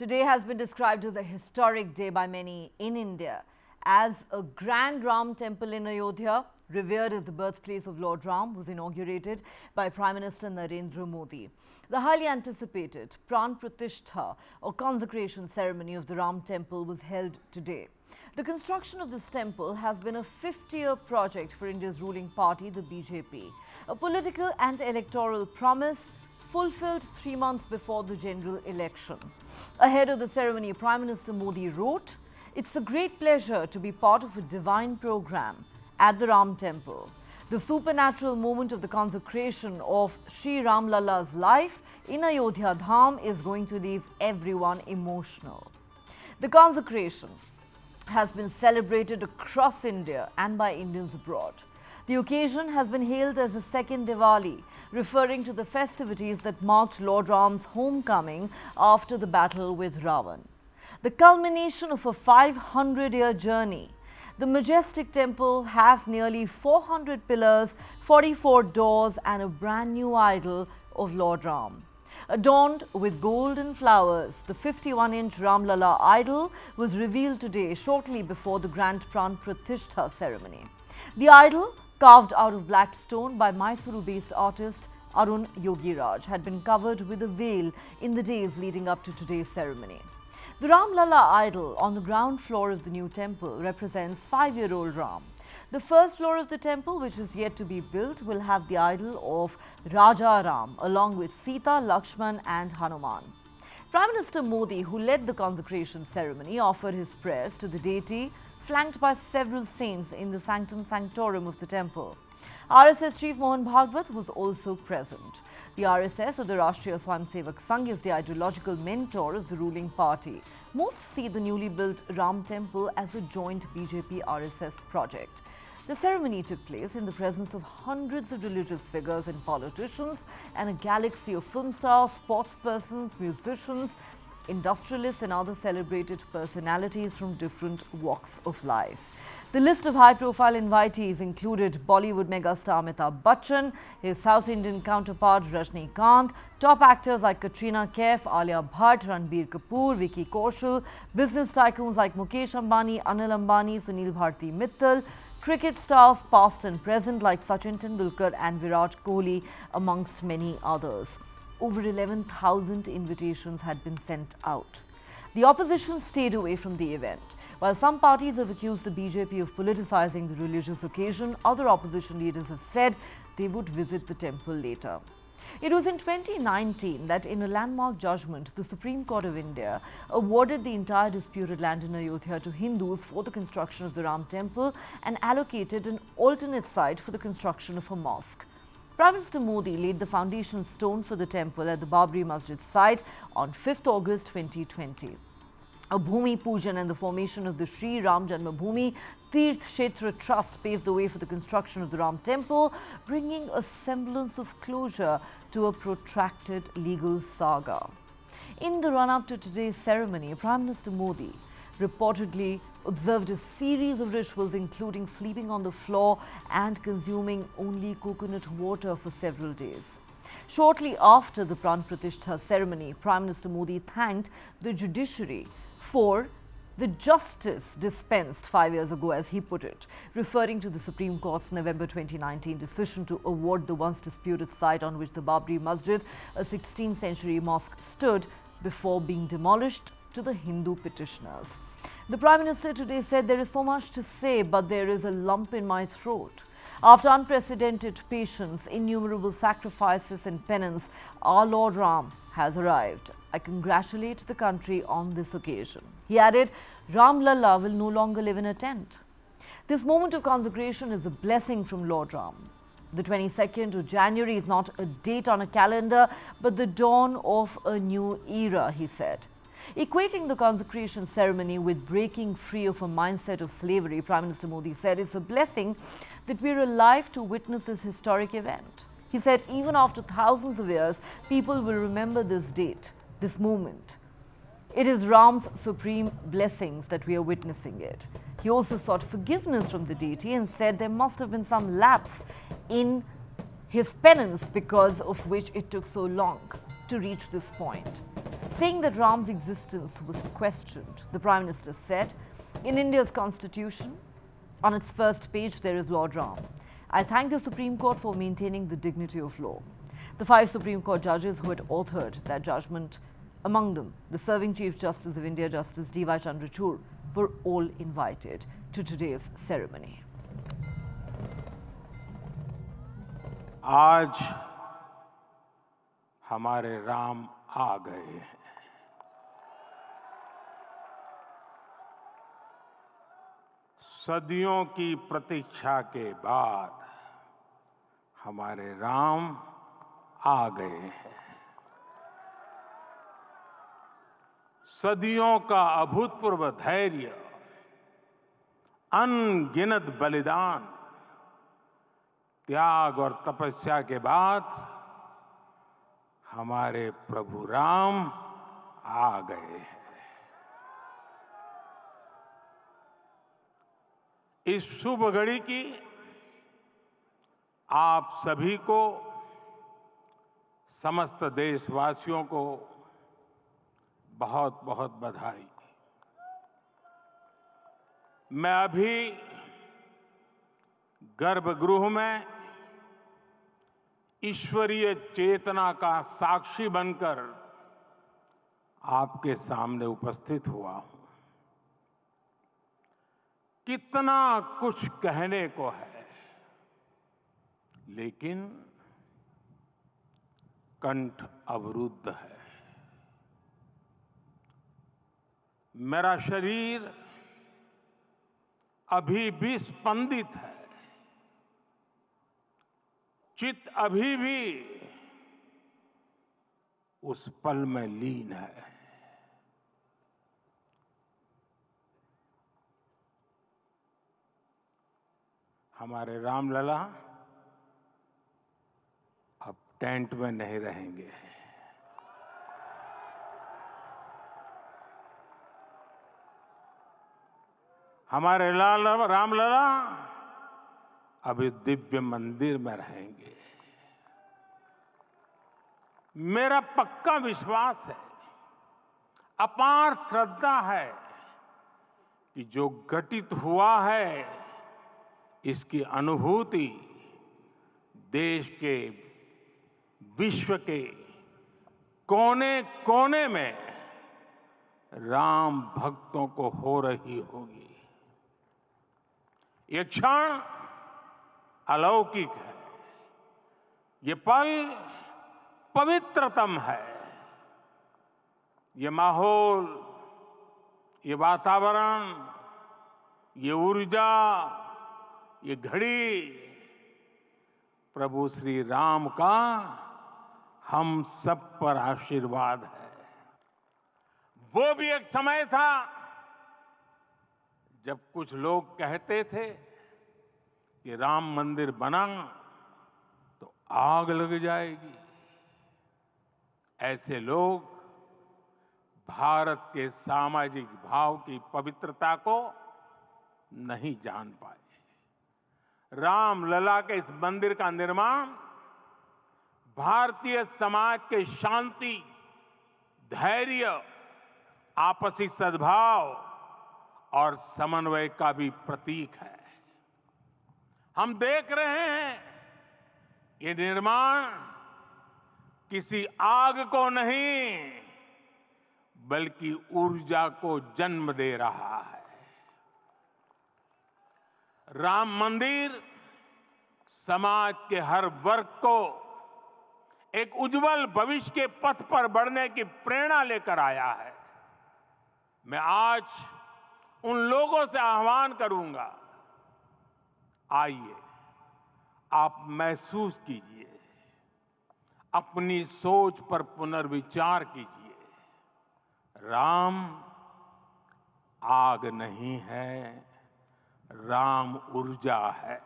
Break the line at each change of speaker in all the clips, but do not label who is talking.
Today has been described as a historic day by many in India. As a grand Ram temple in Ayodhya, revered as the birthplace of Lord Ram, was inaugurated by Prime Minister Narendra Modi. The highly anticipated Pran Pratishtha or consecration ceremony of the Ram temple was held today. The construction of this temple has been a 50-year project for India's ruling party, the BJP. A political and electoral promise fulfilled 3 months before the general election. Ahead of the ceremony, Prime Minister Modi wrote, "It's a great pleasure to be part of a divine program at the Ram temple. The supernatural moment of the consecration of Sri Ram Lalla's life in Ayodhya Dham is going to leave everyone emotional." The consecration has been celebrated across India and by Indians abroad. The occasion has been hailed as the second Diwali, referring to the festivities that marked Lord Ram's homecoming after the battle with Ravan. The culmination of a 500-year journey, the majestic temple has nearly 400 pillars, 44 doors and a brand new idol of Lord Ram. Adorned with gold and flowers, the 51-inch Ram Lalla idol was revealed today shortly before the grand Pran Pratishtha ceremony. The idol, carved out of black stone by Mysuru-based artist Arun Yogiraj, had been covered with a veil in the days leading up to today's ceremony. The Ram Lalla idol on the ground floor of the new temple represents 5-year-old Ram. The first floor of the temple, which is yet to be built, will have the idol of Raja Ram along with Sita, Lakshman and Hanuman. Prime Minister Modi, who led the consecration ceremony, offered his prayers to the deity, flanked by several saints in the sanctum sanctorum of the temple. RSS Chief Mohan Bhagwat was also present. The RSS, or the Rashtriya Swayamsevak Sangh, is the ideological mentor of the ruling party. Most see the newly built Ram temple as a joint BJP-RSS project. The ceremony took place in the presence of hundreds of religious figures and politicians and a galaxy of film stars, sports persons, musicians, industrialists and other celebrated personalities from different walks of life. The list of high-profile invitees included Bollywood megastar Amitabh Bachchan, his South Indian counterpart Rajnikant, top actors like Katrina Kaif, Alia Bhatt, Ranbir Kapoor, Vicky Kaushal, business tycoons like Mukesh Ambani, Anil Ambani, Sunil Bharti Mittal, cricket stars past and present like Sachin Tendulkar and Virat Kohli, amongst many others. Over 11,000 invitations had been sent out. The opposition stayed away from the event. While some parties have accused the BJP of politicizing the religious occasion, other opposition leaders have said they would visit the temple later. It was in 2019 that in a landmark judgment, the Supreme Court of India awarded the entire disputed land in Ayodhya to Hindus for the construction of the Ram temple and allocated an alternate site for the construction of a mosque. Prime Minister Modi laid the foundation stone for the temple at the Babri Masjid site on 5th August 2020. A Bhumi Pujan and the formation of the Sri Ram Janmabhoomi Tirth Kshetra Trust paved the way for the construction of the Ram temple, bringing a semblance of closure to a protracted legal saga. In the run-up to today's ceremony, Prime Minister Modi reportedly observed a series of rituals, including sleeping on the floor and consuming only coconut water for several days. Shortly after the Pran Pratishtha ceremony, Prime Minister Modi thanked the judiciary for the justice dispensed 5 years ago, as he put it, referring to the Supreme Court's November 2019 decision to award the once disputed site on which the Babri Masjid, a 16th century mosque, stood before being demolished to the Hindu petitioners. The Prime Minister today said, "There is so much to say, but there is a lump in my throat. After unprecedented patience, innumerable sacrifices and penance, our Lord Ram has arrived. I congratulate the country on this occasion." He added, "Ram Lalla will no longer live in a tent." This moment of consecration is a blessing from Lord Ram. The 22nd of January is not a date on a calendar, but the dawn of a new era, he said. Equating the consecration ceremony with breaking free of a mindset of slavery, Prime Minister Modi said it's a blessing that we're alive to witness this historic event. He said even after thousands of years, people will remember this date, this moment. It is Ram's supreme blessings that we are witnessing it. He also sought forgiveness from the deity and said there must have been some lapse in his penance because of which it took so long to reach this point. Saying that Ram's existence was questioned, the Prime Minister said, "In India's constitution, on its first page, there is Lord Ram. I thank the Supreme Court for maintaining the dignity of law." The 5 Supreme Court judges who had authored that judgment, among them the serving Chief Justice of India, Justice D.Y. Chandrachud, were all invited to today's ceremony.
आज हमारे राम आ गए हैं। सदियों की प्रतीक्षा के बाद हमारे राम आ गए हैं। सदियों का अभूतपूर्व धैर्य, अनगिनत बलिदान, त्याग और तपस्या के बाद हमारे प्रभु राम आ गए हैं। इस शुभ घड़ी की आप सभी को, समस्त देशवासियों को बहुत बहुत बधाई। मैं अभी गर्भगृह में ईश्वरीय चेतना का साक्षी बनकर आपके सामने उपस्थित हुआ हूं। कितना कुछ कहने को है, लेकिन कंठ अवरुद्ध है। मेरा शरीर अभी भी स्पंदित है, चित्त अभी भी उस पल में लीन है। हमारे रामलला अब टेंट में नहीं रहेंगे। हमारे रामलला अब इस दिव्य मंदिर में रहेंगे। मेरा पक्का विश्वास है, अपार श्रद्धा है कि जो घटित हुआ है, इसकी अनुभूति देश के, विश्व के कोने कोने में राम भक्तों को हो रही होगी। ये क्षण अलौकिक है, ये पल पवित्रतम है। ये माहौल, ये वातावरण, ये ऊर्जा, ये घड़ी प्रभु श्री राम का हम सब पर आशीर्वाद है। वो भी एक समय था जब कुछ लोग कहते थे कि राम मंदिर बना तो आग लग जाएगी। ऐसे लोग भारत के सामाजिक भाव की पवित्रता को नहीं जान पाए। रामलला के इस मंदिर का निर्माण भारतीय समाज के शांति, धैर्य, आपसी सद्भाव और समन्वय का भी प्रतीक है। हम देख रहे हैं ये निर्माण किसी आग को नहीं, बल्कि ऊर्जा को जन्म दे रहा है। राम मंदिर समाज के हर वर्ग को एक उज्जवल भविष्य के पथ पर बढ़ने की प्रेरणा लेकर आया है। मैं आज उन लोगों से आह्वान करूंगा, आइए आप महसूस कीजिए, अपनी सोच पर पुनर्विचार कीजिए। राम आग नहीं है, राम ऊर्जा है।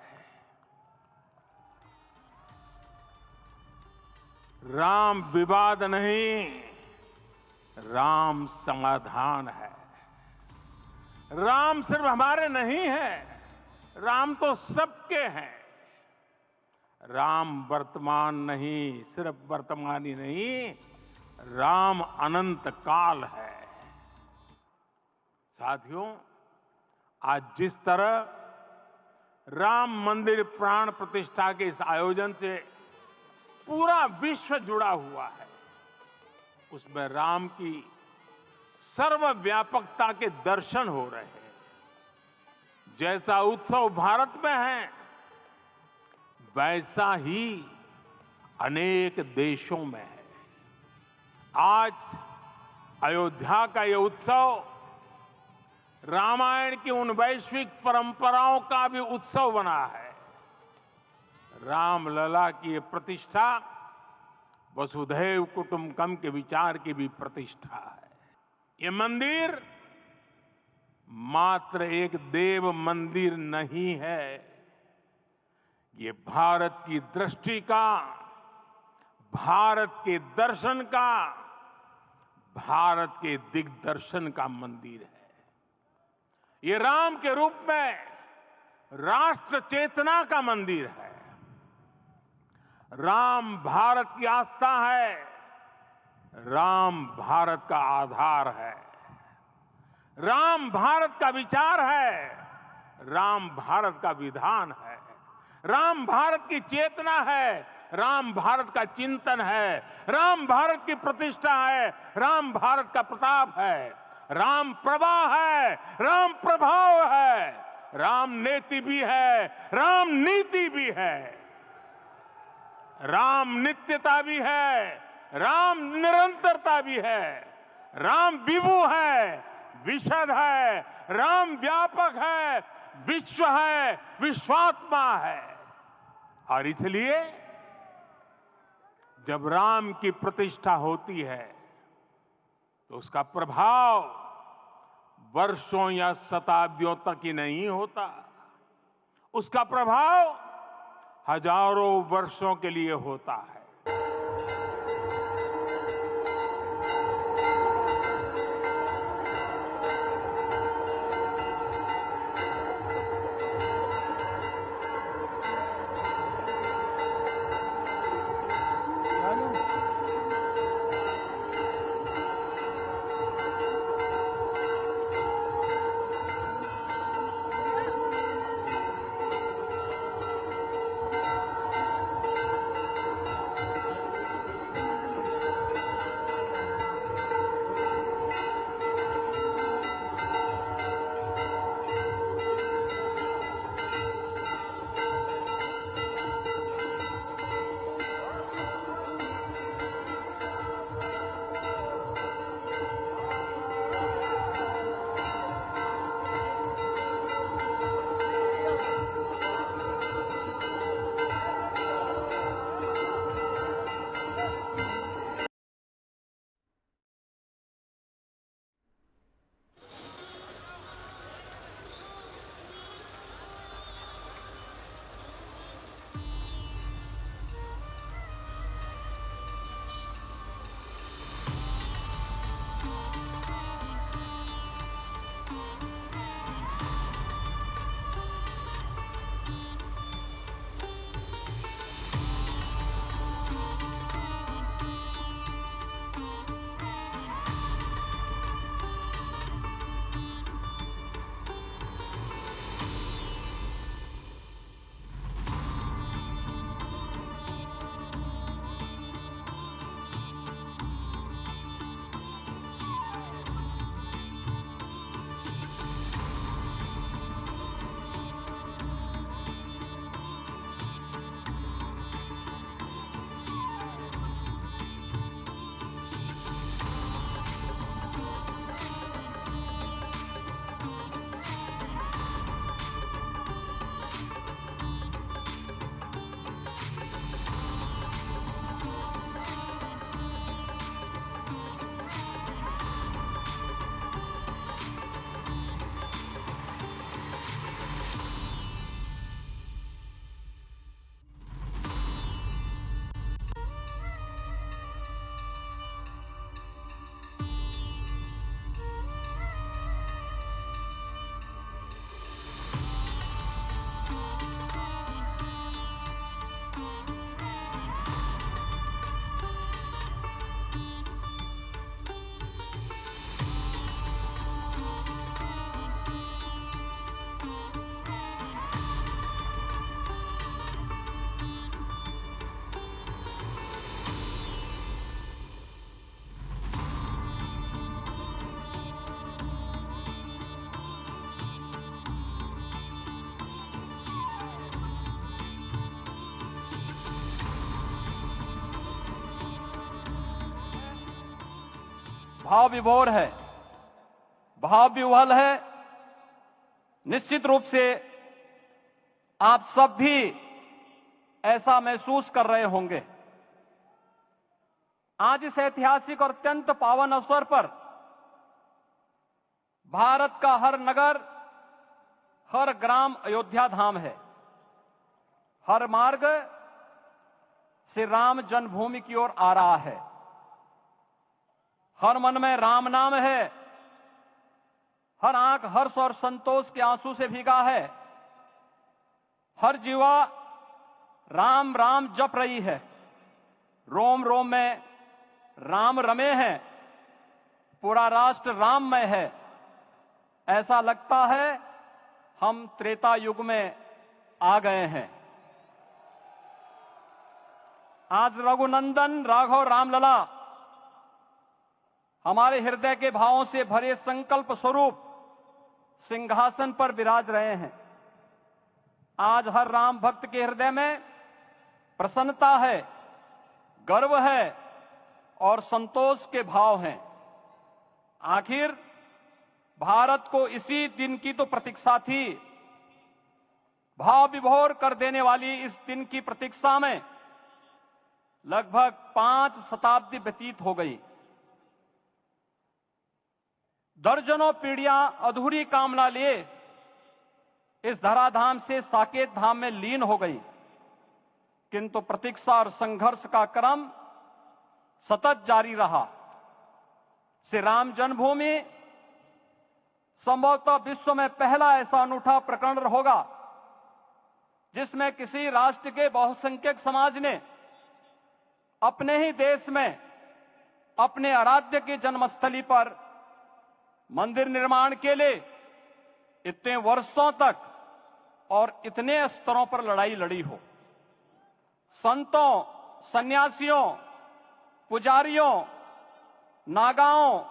राम विवाद नहीं, राम समाधान है। राम सिर्फ हमारे नहीं है, राम तो सबके हैं। राम वर्तमान नहीं, सिर्फ वर्तमान ही नहीं, राम अनंत काल है। साथियों, आज जिस तरह राम मंदिर प्राण प्रतिष्ठा के इस आयोजन से पूरा विश्व जुड़ा हुआ है, उसमें राम की सर्वव्यापकता के दर्शन हो रहे हैं। जैसा उत्सव भारत में है, वैसा ही अनेक देशों में है। आज अयोध्या का ये उत्सव रामायण की उन वैश्विक परंपराओं का भी उत्सव बना है। रामलला की ये प्रतिष्ठा वसुधैव कुटुंबकम के विचार की भी प्रतिष्ठा है। ये मंदिर मात्र एक देव मंदिर नहीं है, ये भारत की दृष्टि का, भारत के दर्शन का, भारत के दिग्दर्शन का मंदिर है। ये राम के रूप में राष्ट्र चेतना का मंदिर है। राम भारत की आस्था है, राम भारत का आधार है, राम भारत का विचार है, राम भारत का विधान है, राम भारत की चेतना है, राम भारत का चिंतन है, राम भारत की प्रतिष्ठा है, राम भारत का प्रताप है, राम प्रवाह है, राम प्रभाव है, राम नेति भी है, राम नीति भी है, राम नित्यता भी है, राम निरंतरता भी है, राम विभु है, विशद है, राम व्यापक है, विश्व है, विश्वात्मा है। और इसलिए जब राम की प्रतिष्ठा होती है तो उसका प्रभाव वर्षों या शताब्दियों तक ही नहीं होता, उसका प्रभाव हजारों वर्षों के लिए होता है।
भाव विभोर है, भाव विह्वल है। निश्चित रूप से आप सब भी ऐसा महसूस कर रहे होंगे। आज इस ऐतिहासिक और अत्यंत पावन अवसर पर भारत का हर नगर, हर ग्राम अयोध्या धाम है। हर मार्ग से राम जन्मभूमि की ओर आ रहा है। हर मन में राम नाम है। हर आंख हर्ष और संतोष के आंसू से भीगा है। हर जीवा राम राम जप रही है। रोम रोम में राम रमे हैं। पूरा राष्ट्र राममय है। ऐसा लगता है हम त्रेता युग में आ गए हैं। आज रघुनंदन राघव रामलला हमारे हृदय के भावों से भरे संकल्प स्वरूप सिंहासन पर विराज रहे हैं। आज हर राम भक्त के हृदय में प्रसन्नता है, गर्व है और संतोष के भाव हैं। आखिर भारत को इसी दिन की तो प्रतीक्षा थी। भाव विभोर कर देने वाली इस दिन की प्रतीक्षा में लगभग 5 शताब्दी व्यतीत हो गई। दर्जनों पीढ़ियां अधूरी कामना लिए इस धराधाम से साकेत धाम में लीन हो गई, किंतु प्रतीक्षा और संघर्ष का क्रम सतत जारी रहा। श्री राम जन्मभूमि संभवतः विश्व में पहला ऐसा अनूठा प्रकरण होगा जिसमें किसी राष्ट्र के बहुसंख्यक समाज ने अपने ही देश में अपने आराध्य की जन्मस्थली पर मंदिर निर्माण के लिए इतने वर्षों तक और इतने स्तरों पर लड़ाई लड़ी हो। संतों, सन्यासियों, पुजारियों, नागाओं,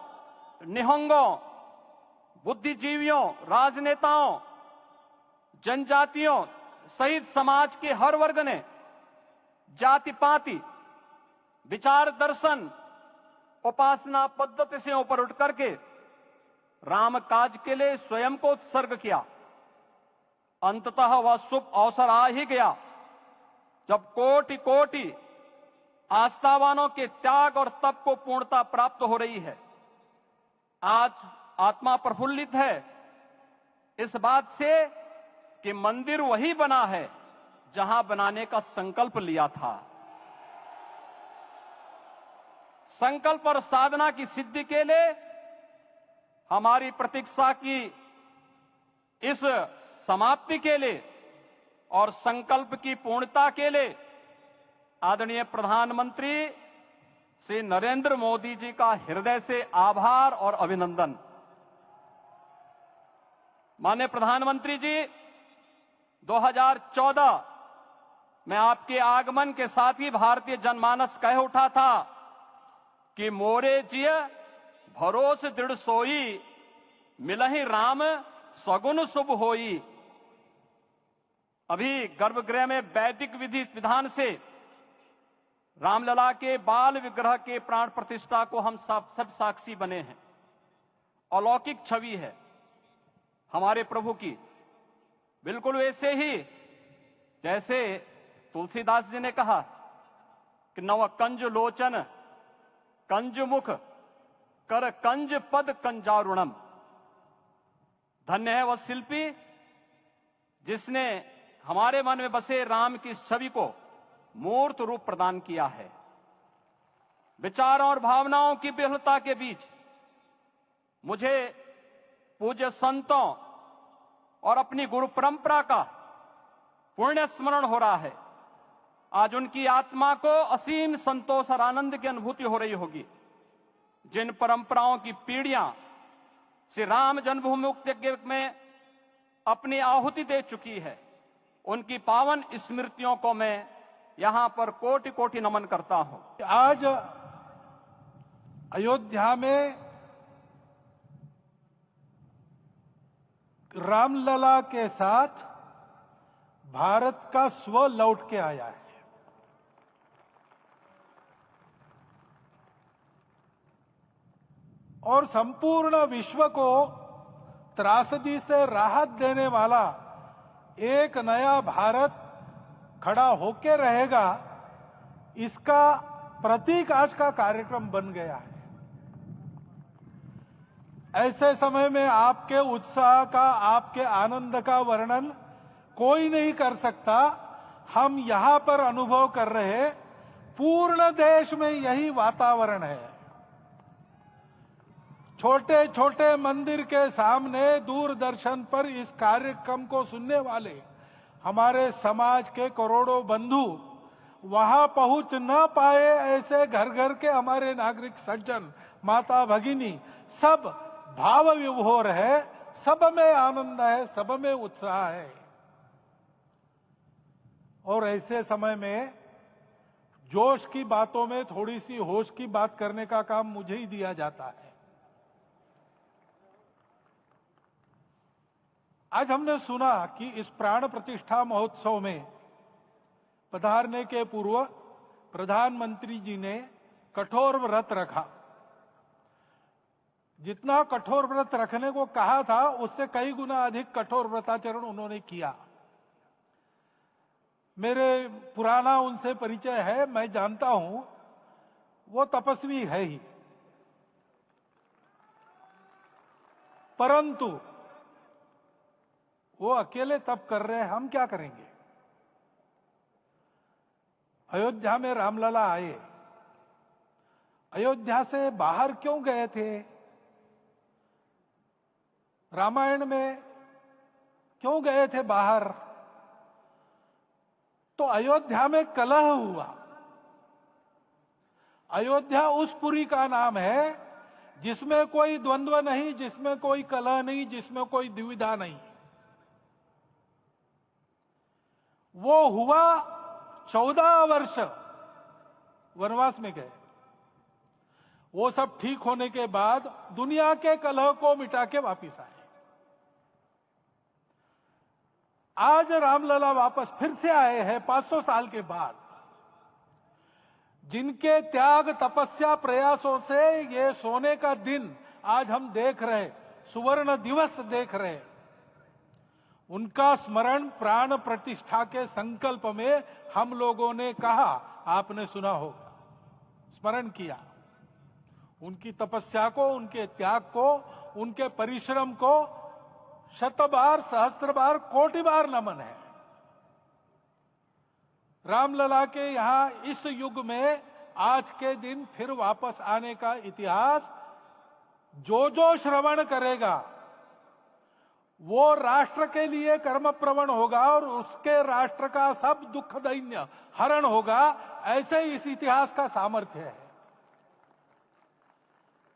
निहंगों, बुद्धिजीवियों, राजनेताओं, जनजातियों सहित समाज के हर वर्ग ने जाति पाति, विचार दर्शन, उपासना पद्धति से ऊपर उठ करके राम काज के लिए स्वयं को उत्सर्ग किया। अंततः वह शुभ अवसर आ ही गया जब कोटि कोटि आस्थावानों के त्याग और तप को पूर्णता प्राप्त हो रही है। आज आत्मा प्रफुल्लित है इस बात से कि मंदिर वही बना है जहां बनाने का संकल्प लिया था। संकल्प और साधना की सिद्धि के लिए हमारी प्रतीक्षा की इस समाप्ति के लिए और संकल्प की पूर्णता के लिए आदरणीय प्रधानमंत्री श्री नरेंद्र मोदी जी का हृदय से आभार और अभिनंदन। माननीय प्रधानमंत्री जी, 2014 में आपके आगमन के साथ ही भारतीय जनमानस कह उठा था कि मोरे जिय भरोस दृढ़ सोई, मिलहि राम सगुन शुभ होई। अभी गर्भगृह में वैदिक विधि विधान से रामलला के बाल विग्रह के प्राण प्रतिष्ठा को हम सब साक्षी बने हैं। अलौकिक छवि है हमारे प्रभु की, बिल्कुल वैसे ही जैसे तुलसीदास जी ने कहा कि नव कंज लोचन कंज मुख कर कंज पद कंजारुणम। धन्य है वह शिल्पी जिसने हमारे मन में बसे राम की छवि को मूर्त रूप प्रदान किया है। विचारों और भावनाओं की विहलता के बीच मुझे पूज्य संतों और अपनी गुरु परंपरा का पुण्य स्मरण हो रहा है। आज उनकी आत्मा को असीम संतोष और आनंद की अनुभूति हो रही होगी। जिन परंपराओं की पीढ़ियां श्री राम जन्मभूमि मुक्ति में अपनी आहुति दे चुकी है, उनकी पावन स्मृतियों को मैं यहां पर कोटि कोटि नमन करता हूं।
आज अयोध्या में रामलला के साथ भारत का स्व लौट के आया है। और संपूर्ण विश्व को त्रासदी से राहत देने वाला एक नया भारत खड़ा होके रहेगा, इसका प्रतीक आज का कार्यक्रम बन गया है। ऐसे समय में आपके उत्साह का, आपके आनंद का वर्णन कोई नहीं कर सकता। हम यहां पर अनुभव कर रहे, पूर्ण देश में यही वातावरण है। छोटे छोटे मंदिर के सामने दूरदर्शन पर इस कार्यक्रम को सुनने वाले हमारे समाज के करोड़ों बंधु वहां पहुंच न पाए, ऐसे घर घर के हमारे नागरिक सज्जन, माता भगिनी सब भाव विभोर है, सब में आनंद है, सब में उत्साह है। और ऐसे समय में जोश की बातों में थोड़ी सी होश की बात करने का काम मुझे ही दिया जाता है। आज हमने सुना कि इस प्राण प्रतिष्ठा महोत्सव में पधारने के पूर्व प्रधानमंत्री जी ने कठोर व्रत रखा। जितना कठोर व्रत रखने को कहा था, उससे कई गुना अधिक कठोर व्रताचरण उन्होंने किया। मेरे पुराना उनसे परिचय है, मैं जानता हूं वो तपस्वी है ही, परंतु वो अकेले तप कर रहे हैं, हम क्या करेंगे। अयोध्या में रामलला आए, अयोध्या से बाहर क्यों गए थे? रामायण में क्यों गए थे बाहर? तो अयोध्या में कलह हुआ। अयोध्या उस पुरी का नाम है जिसमें कोई द्वंद्व नहीं, जिसमें कोई कलह नहीं, जिसमें कोई दुविधा नहीं। वो हुआ 14 वर्ष वनवास में गए। वो सब ठीक होने के बाद दुनिया के कलह को मिटा के वापिस आए। आज रामलला वापस फिर से आए हैं 500 साल के बाद। जिनके त्याग, तपस्या, प्रयासों से ये सोने का दिन आज हम देख रहे, सुवर्ण दिवस देख रहे, उनका स्मरण प्राण प्रतिष्ठा के संकल्प में हम लोगों ने कहा, आपने सुना होगा, स्मरण किया। उनकी तपस्या को, उनके त्याग को, उनके परिश्रम को शत बार, सहस्त्र बार, कोटि बार नमन है। रामलला के यहां इस युग में आज के दिन फिर वापस आने का इतिहास जो जो श्रवण करेगा वो राष्ट्र के लिए कर्म प्रवण होगा और उसके राष्ट्र का सब दुख दैन्य हरण होगा। ऐसे इस इतिहास का सामर्थ्य है।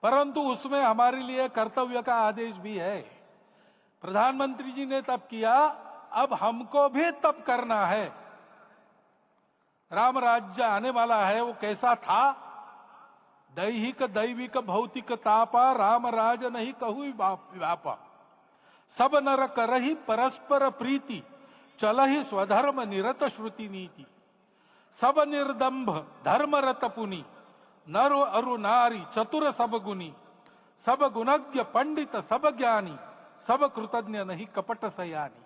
परंतु उसमें हमारे लिए कर्तव्य का आदेश भी है। प्रधानमंत्री जी ने तप किया, अब हमको भी तप करना है। राम राज्य आने वाला है, वो कैसा था? दैहिक दैविक भौतिक तापा, राम राज नहीं कहु व्यापा। सब नर करहि परस्पर प्रीति, चलहि स्वधर्म निरत श्रुति नीति। सब निर्दंभ धर्म रत पुनि, नर अरु नारी चतुर सब गुनी। सब गुणज्ञ पंडित सब ज्ञानी, सब कृतज्ञ नहीं कपट सयानी।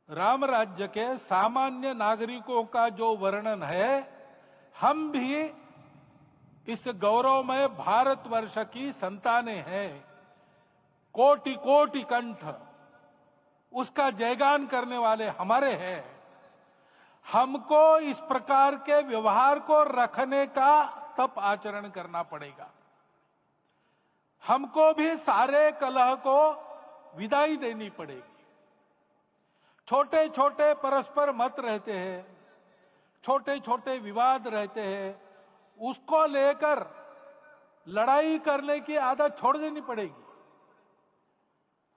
राम राज्य के सामान्य नागरिकों का जो वर्णन है, हम भी इस गौरवमय भारतवर्ष की संतानें हैं। कोटि कोटि कंठ उसका जयगान करने वाले हमारे हैं। हमको इस प्रकार के व्यवहार को रखने का तप आचरण करना पड़ेगा। हमको भी सारे कलह को विदाई देनी पड़ेगी। छोटे छोटे परस्पर मत रहते हैं, छोटे छोटे विवाद रहते हैं, उसको लेकर लड़ाई करने की आदत छोड़ देनी पड़ेगी।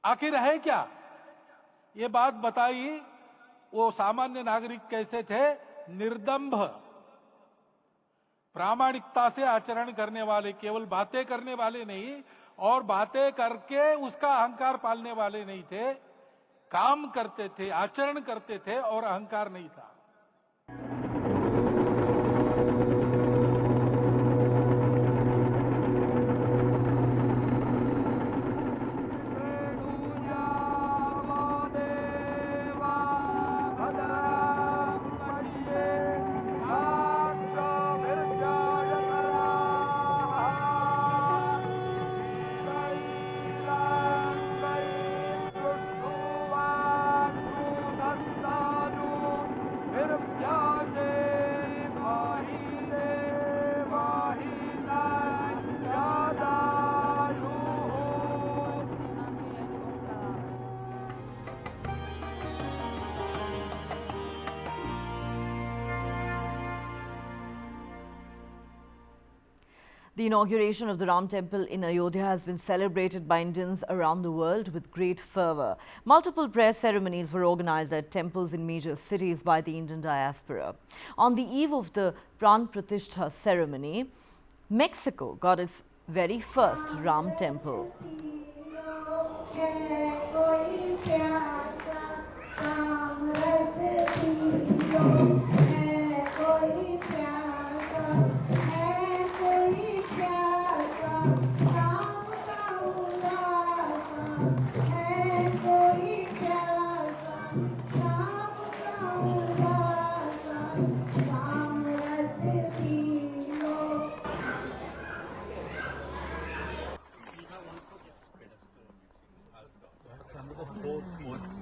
आखिर है क्या? ये बात बताई, वो सामान्य नागरिक कैसे थे? निर्दंभ, प्रामाणिकता से आचरण करने वाले, केवल बातें करने वाले नहीं और बातें करके उसका अहंकार पालने वाले नहीं थे। काम करते थे, आचरण करते थे और अहंकार नहीं था।
The inauguration of the Ram Temple in Ayodhya has been celebrated by Indians around the world with great fervour. Multiple prayer ceremonies were organised at temples in major cities by the Indian diaspora. On the eve of the Pran Pratishtha ceremony, Mexico got its very first Ram Temple.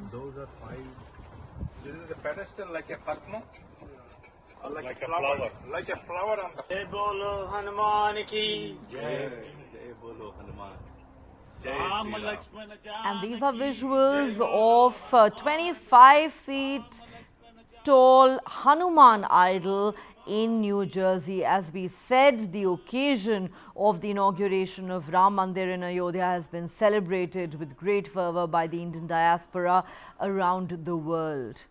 Those are 5. This is the pedestal like a padma, or like a flower, like a flower on the.
Jai Bolo Hanuman ki
Jai Bolo Hanuman.
And these are visuals of 25 feet tall Hanuman idol in New Jersey. As we said, the occasion of the inauguration of Ram Mandir in Ayodhya has been celebrated with great fervour by the Indian diaspora around the world,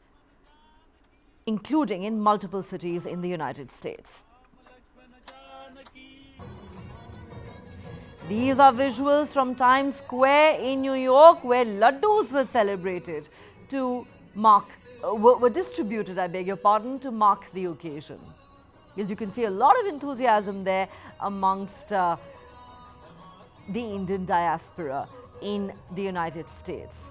including in multiple cities in the United States. These are visuals from Times Square in New York, where laddus were celebrated to mark, were distributed, I beg your pardon, to mark the occasion. As you can see, a lot of enthusiasm there amongst the Indian diaspora in the United States.